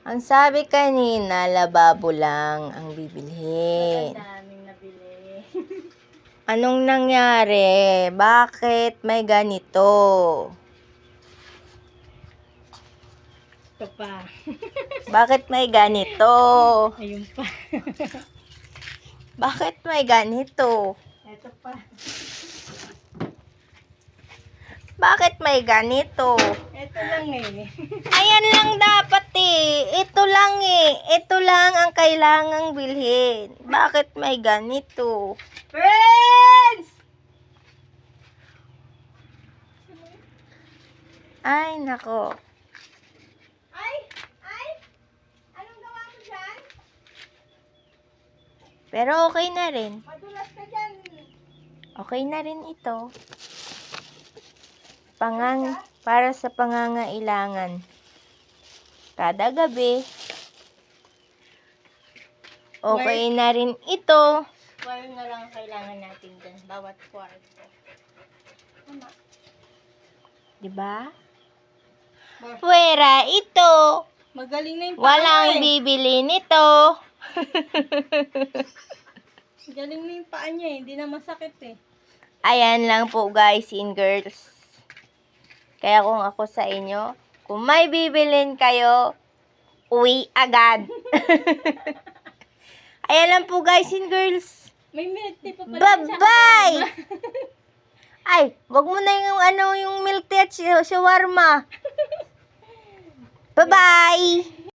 Ang sabi kanina, lababo lang ang bibilhin. Daming nabili. Anong nangyari? Bakit may ganito? Ito pa. Bakit may ganito? Ayun pa. Bakit may ganito? Ito pa. Bakit may ganito? Ito lang eh. Ayan lang dapat eh. Ito lang eh. Ito lang ang kailangang bilhin. Bakit may ganito? Friends! Ay, nako. Ay! Anong gawa mo dyan? Pero okay na rin. Madulas ka dyan. Okay na rin ito. Para sa pangangailangan. Kada gabi. Okay na rin ito. Wire na lang ang kailangan natin dyan. Bawat kwarto. Tama. Diba? Pwera ito. Magaling na yung Walang bibili nito. Galing na yung paa niya eh. Hindi na masakit eh. Ayan lang po guys and girls. Kaya kung ako sa inyo, kung may bibilin kayo, uwi agad. Ayan lang po guys and girls. May milk tea pa pala. Bye-bye! Ay, wag mo na yung milk tea at shawarma. Bye-bye!